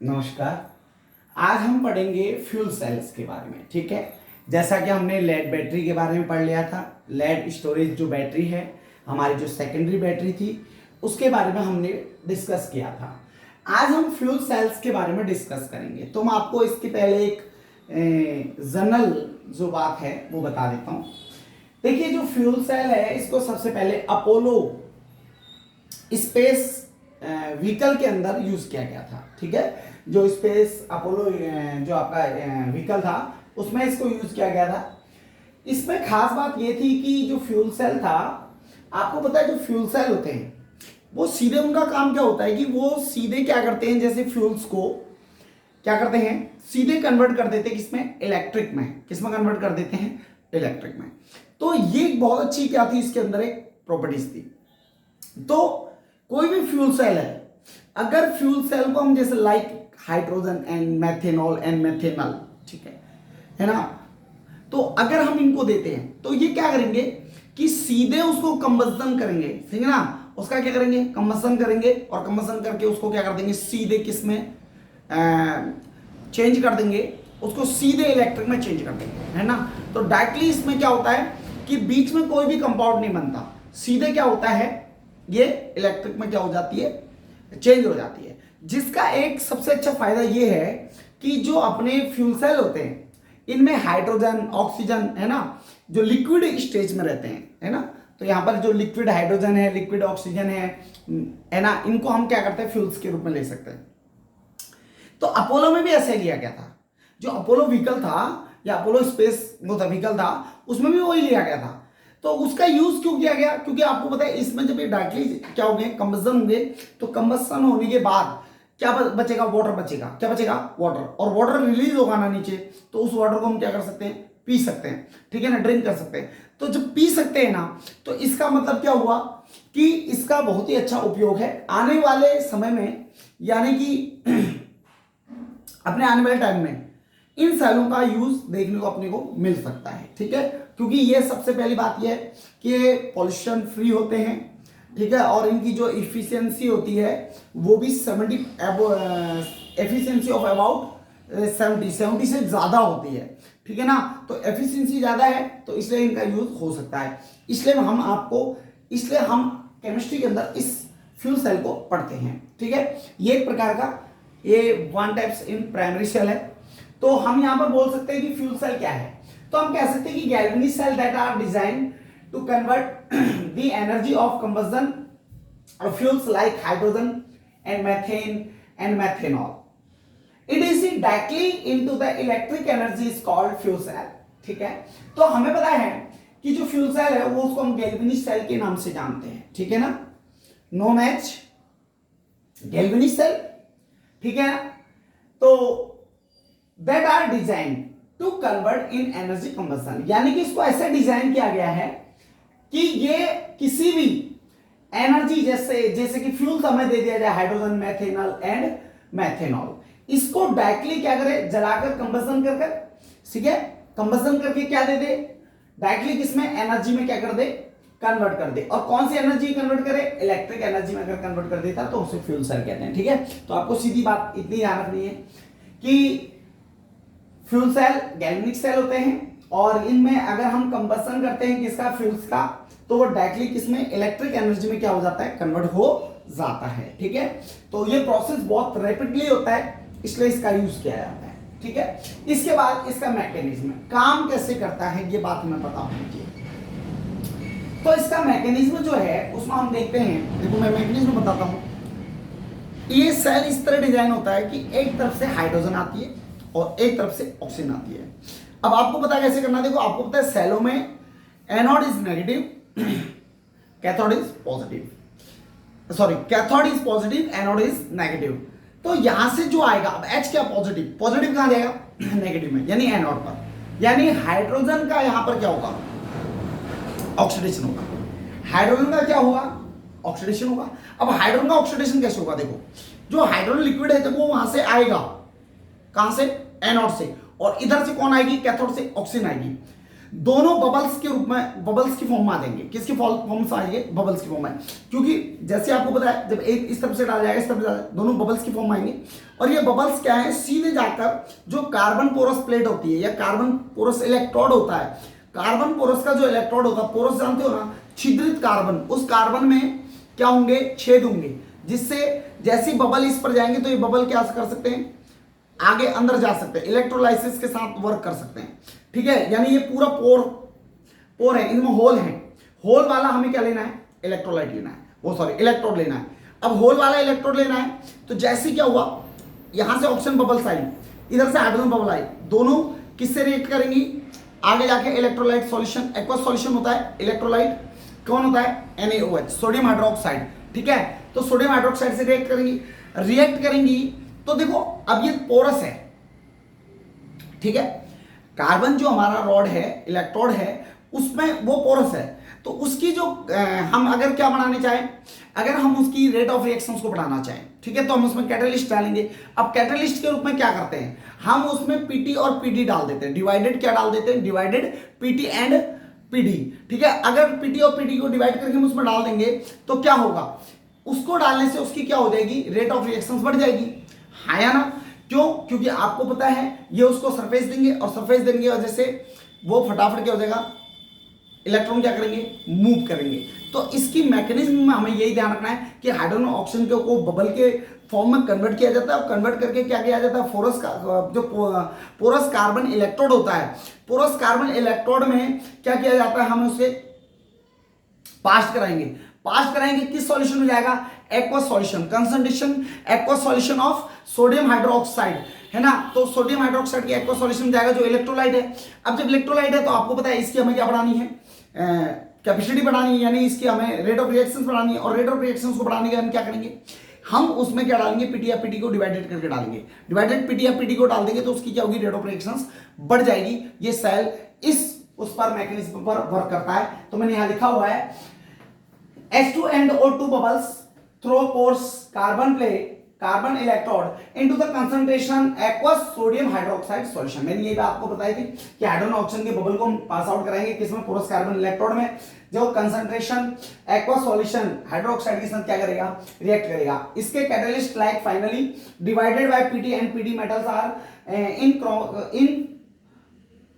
नमस्कार। आज हम पढ़ेंगे फ्यूल सेल्स के बारे में। ठीक है, जैसा कि हमने लेड बैटरी के बारे में पढ़ लिया था। लेड स्टोरेज जो बैटरी है, हमारी जो सेकेंडरी बैटरी थी, उसके बारे में हमने डिस्कस किया था। आज हम फ्यूल सेल्स के बारे में डिस्कस करेंगे। तो मैं आपको इसके पहले एक जनरल जो बात है वो बता देता हूँ। देखिए, जो फ्यूल सेल है इसको सबसे पहले अपोलो स्पेस व्हीकल के अंदर यूज किया गया था। ठीक है, जो स्पेस अपोलो जो आपका व्हीकल था उसमें इसको यूज किया गया था। इसमें खास बात ये थी कि जो फ्यूल सेल था, आपको पता है जो फ्यूल सेल होते हैं वो सीधे उनका काम क्या होता है कि वो सीधे क्या करते हैं, जैसे फ्यूल्स को क्या करते हैं, सीधे कन्वर्ट कर देते हैं किसमें, इलेक्ट्रिक में। किसमें कन्वर्ट कर देते हैं, इलेक्ट्रिक में। तो ये बहुत अच्छी क्या थी, इसके अंदर एक प्रॉपर्टीज थी। तो कोई भी फ्यूल सेल है, अगर फ्यूल सेल को हम जैसे like hydrogen and methanol and methanal, ठीक है ना, तो अगर हम इनको देते हैं तो ये क्या करेंगे कि सीधे उसको कंबसन करेंगे। ठीक है ना, उसका क्या करेंगे, कंबसन करेंगे, और कंबसन करके उसको क्या कर देंगे, सीधे किसमें चेंज कर देंगे, उसको सीधे इलेक्ट्रिक में चेंज कर देंगे, है ना। तो डायरेक्टली इसमें क्या होता है कि बीच में कोई भी कंपाउंड नहीं बनता, सीधे क्या होता है, ये इलेक्ट्रिक में क्या हो जाती है, चेंज हो जाती है। जिसका एक सबसे अच्छा फायदा ये है कि जो अपने फ्यूल सेल होते हैं इनमें हाइड्रोजन ऑक्सीजन, है ना, जो लिक्विड स्टेज में रहते हैं, है ना। तो यहाँ पर जो लिक्विड हाइड्रोजन है, लिक्विड ऑक्सीजन है ना, इनको हम क्या करते हैं, फ्यूल्स के रूप में ले सकते हैं। तो अपोलो में भी ऐसे लिया गया था। जो अपोलो व्हीकल था या अपोलो स्पेस वो था व्हीकल था, उसमें भी वही लिया गया था। तो उसका यूज क्यों किया गया, क्योंकि आपको पता है इसमें जब ये डायरेक्टली क्या होंगे, कंबसन होंगे, तो कंबसन होने के बाद क्या बचेगा, वाटर बचेगा। क्या बचेगा, वाटर। और वाटर रिलीज होगा ना नीचे, तो उस वाटर को हम क्या कर सकते हैं, पी सकते हैं। ठीक है ना, ड्रिंक कर सकते हैं। तो जब पी सकते हैं ना, तो इसका मतलब क्या हुआ कि इसका बहुत ही अच्छा उपयोग है आने वाले समय में, यानी कि अपने आने वाले टाइम में इन सेलों का यूज देखने को अपने को मिल सकता है। ठीक है, क्योंकि ये सबसे पहली बात ये है कि ये पॉल्यूशन फ्री होते हैं। ठीक है, और इनकी जो इफिशियंसी होती है वो भी 70 एफिशिएंसी ऑफ अबाउट 70 से ज़्यादा होती है। ठीक है ना, तो एफिशिएंसी ज़्यादा है तो इसलिए इनका यूज हो सकता है। इसलिए हम केमिस्ट्री के अंदर इस फ्यूल सेल को पढ़ते हैं। ठीक है, ये एक प्रकार का ये one types in primary cell है। तो हम यहां पर बोल सकते हैं कि फ्यूल सेल क्या है। तो हम कह सकते हैं कि galvanic cell that are design to convert the energy of combustion of fuels like hydrogen and methane and methanol. It is directly into the electric energy is called fuel cell. ठीक है, तो हमें पता है कि जो फ्यूल सेल है वो उसको हम गैल्वेनिक सेल के नाम से जानते हैं। ठीक है ना, नोन एज गैल्वेनिक सेल। ठीक है, तो that are design to convert in energy combustion, यानी कि इसको ऐसे डिजाइन किया गया है कि ये किसी भी एनर्जी जैसे कि फ्यूल हमें दे दिया जाए हाइड्रोजन, मैथेनॉल एंड मैथेनॉल, इसको डायरेक्टली क्या करे, जलाकर कंबसन कर, ठीक है, कंबसन करके क्या दे दे, डायरेक्टली किसमें, एनर्जी में क्या कर दे, कन्वर्ट कर दे। और कौन सी एनर्जी कन्वर्ट करे, इलेक्ट्रिक एनर्जी में अगर कन्वर्ट कर देता तो उसे फ्यूल सेल कहते हैं। ठीक है, तो आपको सीधी बात इतनी याद रखनी है कि फ्यूल सेल गैल्वेनिक सेल होते हैं, और इनमें अगर हम कंबसन करते हैं किसका, फ्यूल्स का, तो वो डायरेक्टली किसमें, इलेक्ट्रिक एनर्जी में क्या हो जाता है, कन्वर्ट हो जाता है। ठीक है, तो ये प्रोसेस बहुत रैपिडली होता है, इसलिए इसका यूज किया जाता है। ठीक है, इसके बाद इसका मैकेनिज्म काम कैसे करता है ये बात हमें पता होनी चाहिए। तो इसका मैकेनिज्म जो है उसमें हम देखते हैं, देखो मैं मैकेनिज्म बताता हूं। ये सेल इस तरह डिजाइन होता है कि एक तरफ से हाइड्रोजन आती है और एक तरफ से ऑक्सीजन आती है। अब आपको पता कैसे करना, देखो आपको पता है सेलों में anode is negative, cathode is positive, sorry cathode is positive, anode is negative. तो यहां से जो आएगा, अब H क्या, पॉजिटिव, पॉजिटिव कहां जाएगा, नेगेटिव में, यानी एनोड पर। यानी हाइड्रोजन का यहां पर क्या होगा, ऑक्सीडेशन होगा। हाइड्रोजन का क्या होगा, ऑक्सीडेशन होगा। अब हाइड्रोजन का ऑक्सीडेशन कैसे होगा, देखो जो हाइड्रोजन लिक्विड है जब वो वहां से आएगा, कहां से, एनोड से, और इधर से कौन आएगी, कैथोड से ऑक्सीजन आएगी। दोनों बबल्स के रूप में, बबल्स की फॉर्म में आ जाएंगे। किसकी फॉर्म से आएंगे? बबल्स की फॉर्म में, क्योंकि जैसे आपको पता है जब एक इस तरफ से डाला जाएगा, इस तरफ से दोनों बबल्स की फॉर्म में आएंगे। और ये बबल्स क्या है, सीधे जाकर जो कार्बन पोरस प्लेट होती है या कार्बन पोरस इलेक्ट्रोड होता है, कार्बन पोरस का जो इलेक्ट्रोड होता है, पोरस जानते हो ना, छिद्रित कार्बन, उस कार्बन में क्या होंगे? छेद होंगे, जिससे जैसे बबल इस पर जाएंगे तो ये बबल क्या कर सकते हैं? आगे अंदर जा सकते हैं, इलेक्ट्रोलाइसिस के साथ वर्क कर सकते हैं। ठीक है, यानी ये पूरा पोर है, इनमें होल है। होल वाला हमें क्या लेना है? इलेक्ट्रोलाइट लेना है, वो सॉरी इलेक्ट्रोड लेना है। अब होल वाला इलेक्ट्रोड लेना है तो जैसे क्या हुआ, यहां से ऑक्सीजन बबल्स आई, इधर से हाइड्रोजन बबल आई, दोनों किससे रिएक्ट करेंगी? आगे जाके इलेक्ट्रोलाइट सॉल्यूशन, एक्वस सॉल्यूशन होता है इलेक्ट्रोलाइट, कौन होता है? NaOH, sodium hydroxide. ठीक है, तो सोडियम हाइड्रोक्साइड से रिएक्ट करेंगी तो देखो अब ये पोरस है। ठीक है, कार्बन जो हमारा रॉड है, इलेक्ट्रोड है, उसमें वो पोरस है, तो उसकी जो हम अगर क्या बनाने चाहें, अगर हम उसकी रेट ऑफ रिएक्शंस को बढ़ाना चाहें, ठीक है, तो हम उसमें कैटालिस्ट डालेंगे। अब कैटालिस्ट के रूप में क्या करते हैं, हम उसमें पीटी और पीडी डाल देते हैं, डिवाइडेड क्या डाल देते हैं? Divided PT and PD. ठीक है, अगर पीटी और पीडी को डिवाइड करके हम उसमें डाल देंगे तो क्या होगा? उसको डालने से उसकी क्या हो जाएगी? रेट ऑफ रिएक्शंस बढ़ जाएगी, है या ना? क्यों? क्योंकि आपको पता है ये उसको सरफेस देंगे, और सरफेस देने की वजह से वो फटाफट क्या हो जाएगा? इलेक्ट्रॉन क्या करेंगे? मूव करेंगे। तो इसकी मैकेनिज्म में हमें यही ध्यान रखना है कि हाइड्रोजन ऑक्सीजन को बबल के फॉर्म में कन्वर्ट किया जाता है, और कन्वर्ट करके क्या किया जाता है? फोरस का जो पोरस कार्बन इलेक्ट्रोड होता है, पोरस कार्बन इलेक्ट्रोड में क्या किया जाता है? हम उसे पास कराएंगे किस सॉल्यूशन में जाएगा? Aqueous solution, concentration aqueous solution of sodium hydroxide, है ना? तो सोडियम हाइड्रोक्साइड की एक्वस सॉल्यूशन में जाएगा जो इलेक्ट्रोलाइट है। अब जब इलेक्ट्रोलाइट है तो आपको पता है इसकी हमें क्या बढ़ानी है? कैपेसिटी बढ़ानी है, यानी इसकी हमें रेट ऑफ रिएक्शंस बढ़ानी है, और रेट ऑफ रिएक्शंस को बढ़ाने के हम क्या करेंगे? हम उसमें क्या डालेंगे? पीटी या पीटी को डिवाइडेड करके डालेंगे। डिवाइडेड पीटी या पीटी को डाल देंगे तो उसकी क्या होगी? रेट ऑफ रिएक्शंस बढ़ जाएगी। ये सेल इस उस पर मैकेनिज्म पर वर्क करता है। तो मैंने यहां लिखा हुआ है H2 and O2 bubbles through pores carbon electrode into the concentration aqueous sodium hydroxide solution। मैंने ये बात आपको बताई थी कि हाइड्रोजन ऑक्सीजन के बबल को हम पास आउट कराएंगे किसमें? पोरस कार्बन इलेक्ट्रोड में। जो कंसंट्रेशन एक्वस सॉल्यूशन हाइड्रोक्साइड के साथ क्या करेगा? रिएक्ट करेगा। इसके catalyst like finely divided by PT and PD metals are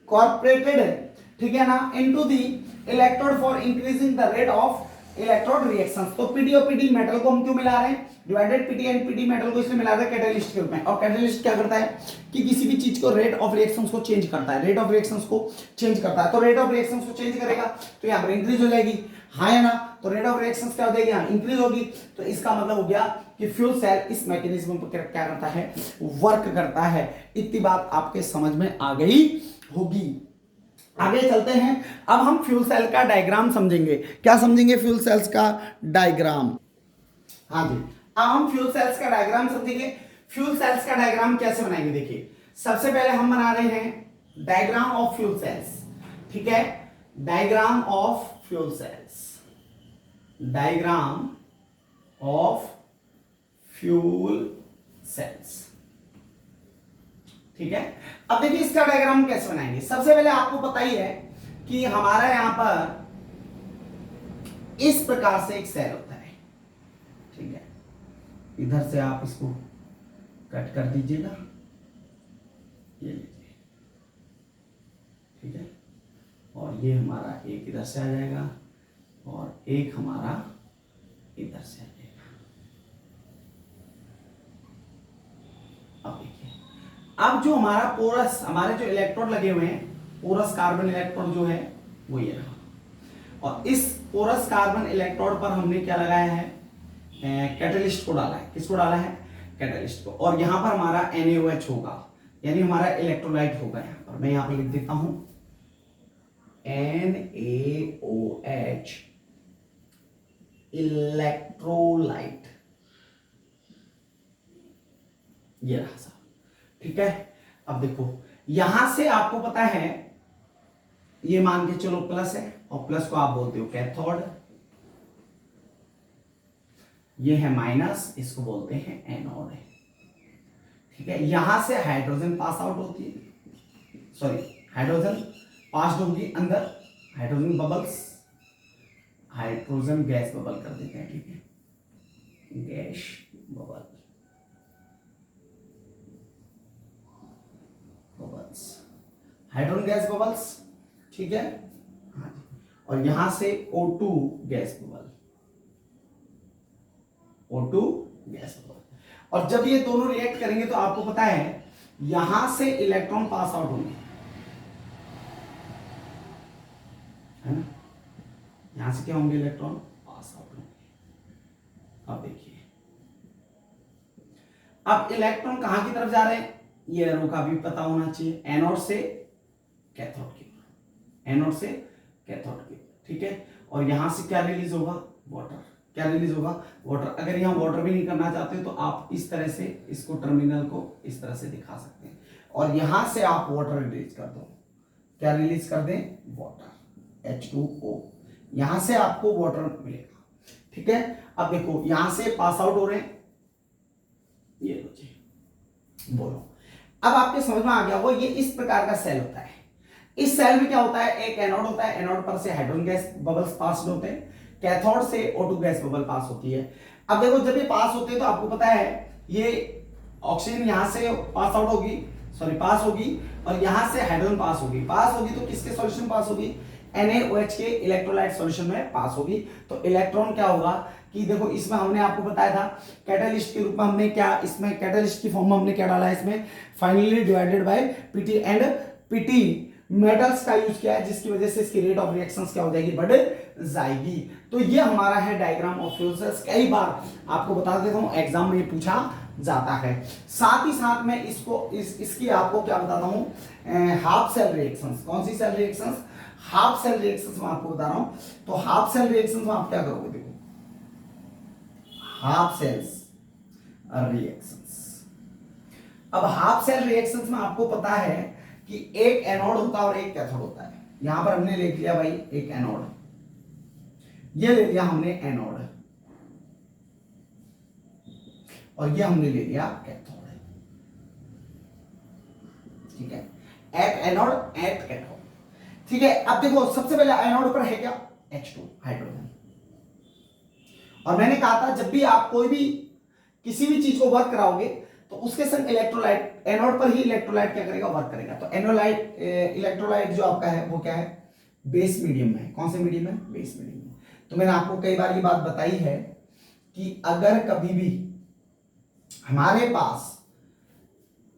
incorporated, ठीक है ना, into the electrode for increasing the rate of electrode reactions. तो पीडी और पीडी मेटल को हम क्यों मिला रहे हैं? Divided PT and PD metal को इसलिए मिला रहे हैं कैटालिस्ट के रूप में। और कैटालिस्ट क्या करता है कि किसी भी चीज को रेट ऑफ रिएक्शंस को चेंज करता है, रेट ऑफ रिएक्शंस को चेंज करता है। तो रेट ऑफ रिएक्शंस को चेंज करेगा तो यहां पर इंक्रीज हो जाएगी, हाँ या ना? तो रेट ऑफ रिएक्शंस क्या हो जाएगी? यहां इंक्रीज होगी। तो इसका मतलब हो गया कि फ्यूल सेल इस मैकेनिज्म पर क्या करता है? वर्क करता है। इतनी बात आपके समझ में आ गई होगी। आगे चलते हैं, अब हम फ्यूल सेल का डायग्राम समझेंगे। क्या समझेंगे? फ्यूल सेल्स का डायग्राम। हाँ जी, अब हम फ्यूल सेल्स का डायग्राम समझेंगे। फ्यूल सेल्स का डायग्राम कैसे बनाएंगे? देखिए, सबसे पहले हम बना रहे हैं डायग्राम ऑफ फ्यूल सेल्स। ठीक है, diagram of fuel sales, diagram of fuel cells. ठीक है, अब देखिए इसका डायग्राम कैसे बनाएंगे। सबसे पहले आपको पता ही है कि हमारा यहां पर इस प्रकार से एक सेल होता है। ठीक है, इधर से आप इसको कट कर दीजिएगा, ये लीजिए। ठीक है, और ये हमारा एक इधर से आ जाएगा और एक हमारा इधर से आ जाएगा। अब देखिए, अब जो हमारा पोरस, हमारे जो इलेक्ट्रोड लगे हुए हैं, पोरस कार्बन इलेक्ट्रोड जो है वो ये रहा, और इस पोरस कार्बन इलेक्ट्रोड पर हमने क्या लगाया है? कैटालिस्ट को डाला है। किसको डाला है? कैटालिस्ट को। और यहां पर हमारा NaOH होगा, यानी हमारा इलेक्ट्रोलाइट होगा। यहां पर मैं यहां पर लिख देता हूं NaOH इलेक्ट्रोलाइट, ये रहा साहब। ठीक है, अब देखो यहां से आपको पता है, ये मान के चलो प्लस है, और प्लस को आप बोलते हो कैथोड, ये है माइनस, इसको बोलते हैं एनोड। ठीक है, यहां से हाइड्रोजन पास आउट होती है, सॉरी हाइड्रोजन पास्ड होगी अंदर, hydrogen bubbles, hydrogen gas bubble कर देते हैं, ठीक है, gas bubble, bubbles, hydrogen gas bubbles, ठीक है, हाँ जी, और यहां से O2 gas bubble, O2 gas bubble. और जब ये दोनों रिएक्ट करेंगे तो आपको पता है यहां से इलेक्ट्रॉन पास आउट होंगे, है ना, यहां से क्या होंगे, इलेक्ट्रॉन पास आउट होंगे। अब देखिए, अब इलेक्ट्रॉन कहां की तरफ जा रहे हैं, ये एरो का भी पता होना चाहिए, एनोड से कैथोड की, एनोड से कैथोड की, ठीक है, और यहां से क्या रिलीज होगा, वाटर, क्या रिलीज होगा, वाटर। अगर यहां वाटर भी नहीं करना चाहते तो आप इस तरह से इसको, टर्मिनल को इस तरह से दिखा सकते हैं, और यहां से आप वाटर रिलीज कर दो, क्या रिलीज कर दें, वाटर, H2O, यहां से आपको वाटर मिलेगा, ठीक है। अब देखो यहां से पास आउट हो रहे हैं, ये लो जी, बोलो, अब आपके समझ में आ गया हो, ये इस प्रकार का सेल होता है। इस सेल में क्या होता है, एक एनोड होता है, एनोड पर से हाइड्रोजन गैस बबल्स पास होते हैं, कैथोड से O2 गैस बबल पास होती है। अब देखो जब ये पास होते हैं तो आपको पता है ये ऑक्सीजन यहां से पास आउट होगी, सॉरी पास होगी, और यहां से हाइड्रोजन पास होगी, पास होगी तो किसके सॉल्यूशन पास होगी, NaOH के इलेक्ट्रोलाइट सॉल्यूशन में पास होगी। तो इलेक्ट्रॉन क्या होगा कि देखो इसमें हमने आपको बताया था कैटालिस्ट के रूप में, हमने क्या इसमें कैटालिस्ट की फॉर्म में हमने क्या डाला है, इसमें finally divided bye Pt and Pt metals का यूज किया है, जिसकी वजह से इसकी रेट ऑफ रिएक्शंस क्या हो जाएगी, बढ़ जाएगी। तो ये हमारा है डायग्राम ऑफ फ्यूल सेल्स। कई बार आपको बता देता हूं एग्जाम में पूछा जाता है। साथ ही साथ में इसको इसकी आपको क्या बताता हूं, हाफ सेल रिएक्शंस। कौन सी cell reactions, half cell reactions में आपको बता रहा हूं। तो हाफ सेल रिएक्शंस में आप क्या करोगे, देखो हाफ सेल्स रिएक्शंस। अब हाफ सेल रिएक्शंस में आपको पता है कि एक एनोड होता है और एक कैथोड होता है। यहां पर हमने लिख लिया भाई एक एनोड, ये ले लिया हमने एनोड, और ये हमने ले लिया कैथोड, ठीक है, एक एनोड एक कैथोड, ठीक है। अब देखो सबसे पहले एनोड पर है क्या, H2 हाइड्रोजन। और मैंने कहा था जब भी आप कोई भी किसी भी चीज को वर्क कराओगे तो उसके संग इलेक्ट्रोलाइट, एनोड पर ही इलेक्ट्रोलाइट क्या करेगा, वर्क करेगा। तो एनोलाइट इलेक्ट्रोलाइट जो आपका है वो क्या है, बेस मीडियम में है। कौन से मीडियम में, बेस मीडियम में। तो मैंने आपको कई बार ये बात बताई है कि अगर कभी भी हमारे पास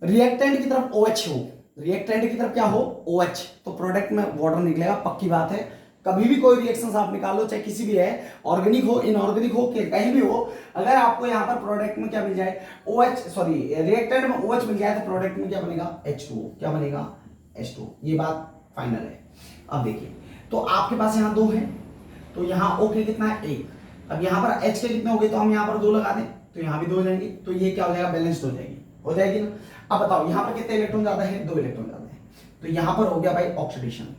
रिएक्टेंट की तरफ OH हो, रिएक्टेंट की तरफ क्या हो, OH, तो प्रोडक्ट में वाटर निकलेगा, पक्की बात है। कभी भी कोई रिएक्शन आप निकालो, चाहे किसी भी है, ऑर्गेनिक हो इनऑर्गेनिक हो कहीं भी हो, अगर आपको यहाँ पर प्रोडक्ट में क्या मिल जाए, OH, सॉरी रिएक्टेंट में OH मिल जाए तो प्रोडक्ट में क्या बनेगा, H2O, क्या बनेगा, H2O। ये बात फाइनल है। अब देखिए तो आपके पास यहाँ दो है, तो यहाँ O के कितना है, एक। अब यहाँ पर H के कितने हो गए, तो हम यहाँ पर दो लगा दें तो यहाँ भी दो हो जाएंगे, तो ये क्या हो जाएगा, बैलेंस्ड हो जाएगी ना। अब बताओ यहाँ पर कितने इलेक्ट्रॉन ज्यादा है, दो इलेक्ट्रॉन ज्यादा है। तो यहाँ पर हो गया भाई ऑक्सीडेशन,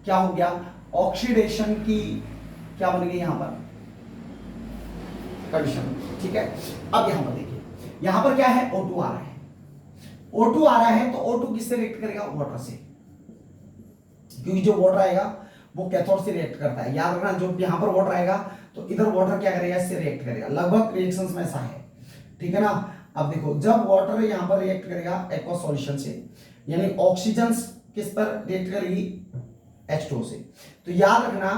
क्या हो गया, ऑक्सीडेशन की क्या बन गई यहाँ पर कंडीशन, ठीक है। अब यहाँ पर देखिए, यहाँ पर क्या है, O2 आ रहा है, O2 आ रहा है, तो O2 किससे रिएक्ट करेगा, वाटर से, क्योंकि जो वाटर आएगा वो कैथोड से रिएक्ट करता है। याद रखना, जो यहाँ पर वाटर आएगा तो इधर वाटर क्या करेगा, इससे रिएक्ट करेगा। लगभग रिएक्शंस में ऐसा है, ठीक है ना। अब देखो जब वाटर यहाँ पर रिएक्ट करेगा एक्वा सॉल्यूशन से, यानी ऑक्सीजन किस पर रिएक्ट करेगी, H2O से। तो याद रखना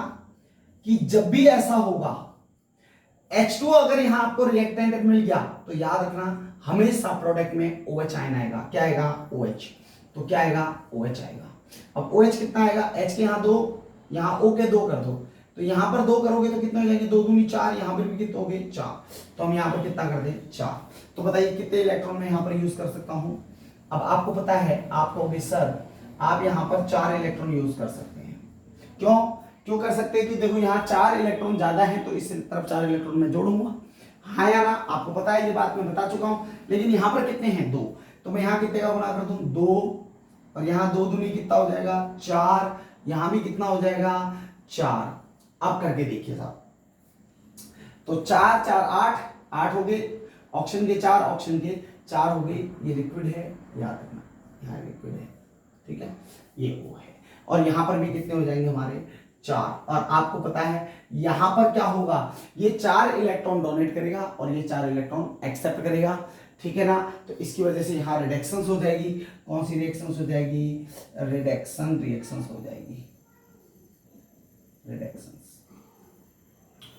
कि जब भी ऐसा होगा, H2O अगर यहां आपको रिएक्टेंट मिल गया तो याद रखना हमेशा प्रोडक्ट में OH आयन आएगा। क्या आएगा, OH। तो क्या आएगा, OH आएगा। अब OH कितना आएगा, H के यहाँ दो, यहाँ O के दो कर दो, तो यहां पर दो करोगे तो कितने हो जाएंगे, दो दूनी चार, यहां पर भी कितने हो गए, चार। तो हम यहां पर कितना कर दें, चार। तो बताइए कितने इलेक्ट्रॉन में यहां पर यूज कर सकता हूं। अब आपको पता है, आप कहोगे सर आप यहां पर 4 इलेक्ट्रॉन यूज कर सकते हैं। क्यों कर सकते हैं कि देखो यहाँ 4 इलेक्ट्रॉन ज्यादा है तो इस तरफ 4 इलेक्ट्रॉन मैं जोड़ूंगा, हाँ या ना। आपको पता है, ये बात मैं बता चुका हूं। लेकिन यहाँ पर कितने हैं, 2, तो मैं यहाँ कितने का गुणा कर दूं, 2, और यहाँ 2 दूनी कितना हो जाएगा, 4, यहाँ भी कितना हो जाएगा, 4। अब करके देखिए साहब, तो 4 4 8 हो गए, ऑक्सीजन के 4 ऑक्सीजन के 4 हो गए। ये लिक्विड है, याद रखना यहाँ लिक्विड है, ठीक है, ये O है। और यहां पर भी कितने हो जाएंगे हमारे 4। और आपको पता है यहां पर क्या होगा, ये 4 इलेक्ट्रॉन डोनेट करेगा और ये 4 इलेक्ट्रॉन एक्सेप्ट करेगा, ठीक है ना। तो इसकी वजह से यहाँ रिडक्शंस हो जाएगी। कौन सी रिएक्शंस हो जाएगी, रिएक्शंस हो जाएगी, रिडक्शंस,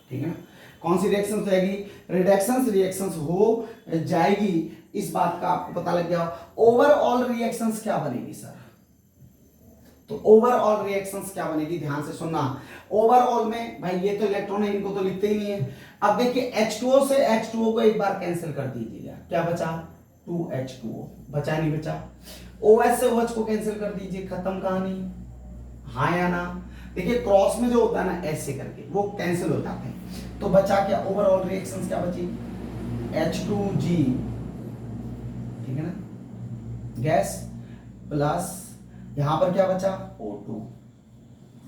ठीक है ना। कौन सी रिएक्शन हो जाएगी, रिएक्शंस हो जाएगी। इस बात का आपको पता लग गया। ओवरऑल रिएक्शंस क्या बनेगी सर, तो ओवरऑल रिएक्शंस क्या बनेगी, ध्यान से सुनना। ओवरऑल में भाई ये तो इलेक्ट्रॉन है, इनको तो लिखते ही नहीं है। अब देखिए H2O से H2O को एक बार कैंसिल कर दीजिएगा, क्या बचा 2H2O, बचा नहीं बचा। OH से OH को कैंसिल कर दीजिए, खत्म कहानी, हाँ या ना। देखिए क्रॉस में जो होता है ना ऐसे करके वो कैंसिल हो जाते हैं, तो बचा क्या, ओवरऑल रिएक्शंस क्या बची, H2G, ठीक है ना, गैस प्लस यहां पर क्या बचा O2,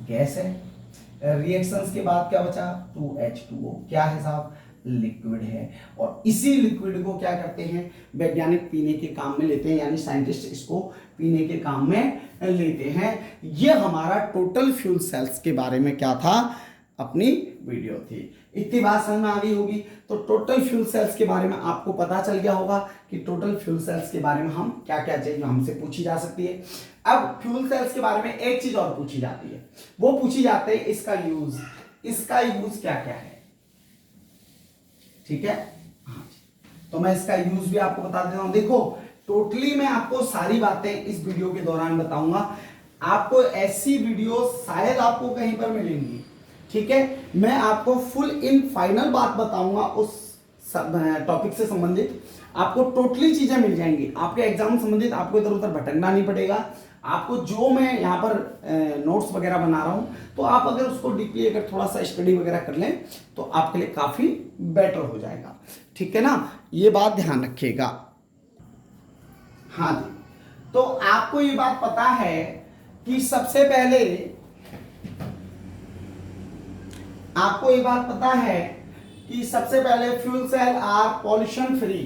गैस है। रिएक्शंस के बाद क्या बचा 2H2O, क्या है साहब, लिक्विड है। और इसी लिक्विड को क्या करते हैं वैज्ञानिक पीने के काम में लेते हैं, यानी साइंटिस्ट इसको पीने के काम में लेते हैं। ये हमारा टोटल फ्यूल सेल्स के बारे में क्या था, अपनी वीडियो थी। इतनी बात समझ में आ गई होगी। तो टोटल फ्यूल सेल्स के बारे में आपको पता चल गया होगा कि टोटल फ्यूल सेल्स के बारे में हम क्या क्या चीज हमसे पूछी जा सकती है। अब फ्यूल सेल्स के बारे में एक चीज और पूछी जाती है, वो पूछी जाती है इसका यूज, इसका यूज क्या क्या है, ठीक है। हाँ, तो मैं इसका यूज भी आपको बता देता हूं। देखो टोटली मैं आपको सारी बातें इस वीडियो के दौरान बताऊंगा। आपको ऐसी वीडियो शायद आपको कहीं पर मिलेंगी, ठीक है। मैं आपको फुल इन फाइनल बात बताऊंगा उस टॉपिक से संबंधित, आपको टोटली चीजें मिल जाएंगी। आपके एग्जाम संबंधित आपको इधर उधर भटकना नहीं पड़ेगा। आपको जो मैं यहाँ पर नोट्स वगैरह बना रहा हूँ, तो आप अगर उसको डीपली अगर थोड़ा सा स्टडी वगैरह कर लें तो आपके लिए काफी बेटर हो जाएगा, ठीक है ना। ये बात ध्यान रखिएगा। हाँ जी, तो आपको ये बात पता है कि सबसे पहले आपको ये बात पता है कि सबसे पहले fuel cell are pollution free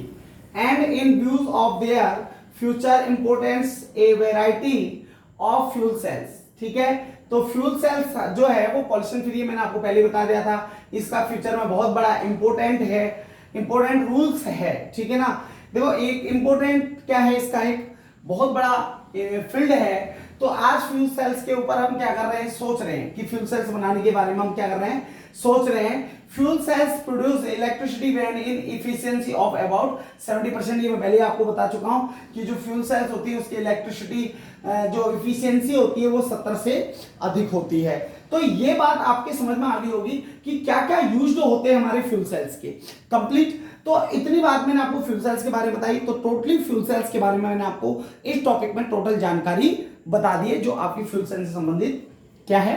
and in views of their future importance a variety of fuel cells, ठीक है। तो फ्यूल सेल्स जो है वो पॉल्यूशन फ्री है, मैंने आपको पहले बता दिया था। इसका फ्यूचर में बहुत बड़ा इंपोर्टेंट है, इंपोर्टेंट रूल्स है, ठीक है ना। देखो एक इंपोर्टेंट क्या है, इसका एक बहुत बड़ा फील्ड है। तो आज फ्यूल सेल्स के ऊपर हम क्या कर रहे हैं, सोच रहे हैं कि फ्यूल सेल्स बनाने के बारे में हम क्या कर रहे हैं, सोच रहे हैं। Fuel cells produce electricity when in efficiency of about 70%। ये मैं पहले आपको बता चुका हूं कि जो फ्यूल सेल्स होती है उसकी इलेक्ट्रिसिटी जो एफिशिएंसी होती है वो 70 से अधिक होती है। तो ये बात आपके समझ में आ गई होगी कि क्या क्या यूज्ड होते हैं हमारे फ्यूल सेल्स के, कंप्लीट। तो इतनी बात मैंने आपको फ्यूल सेल्स के बारे में बताई। तो टोटली फ्यूल सेल्स के बारे में मैंने आपको इस टॉपिक में टोटल जानकारी बता दी है, जो आपकी फ्यूल सेल से संबंधित क्या है,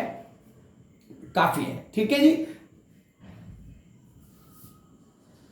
काफी है, ठीक है जी।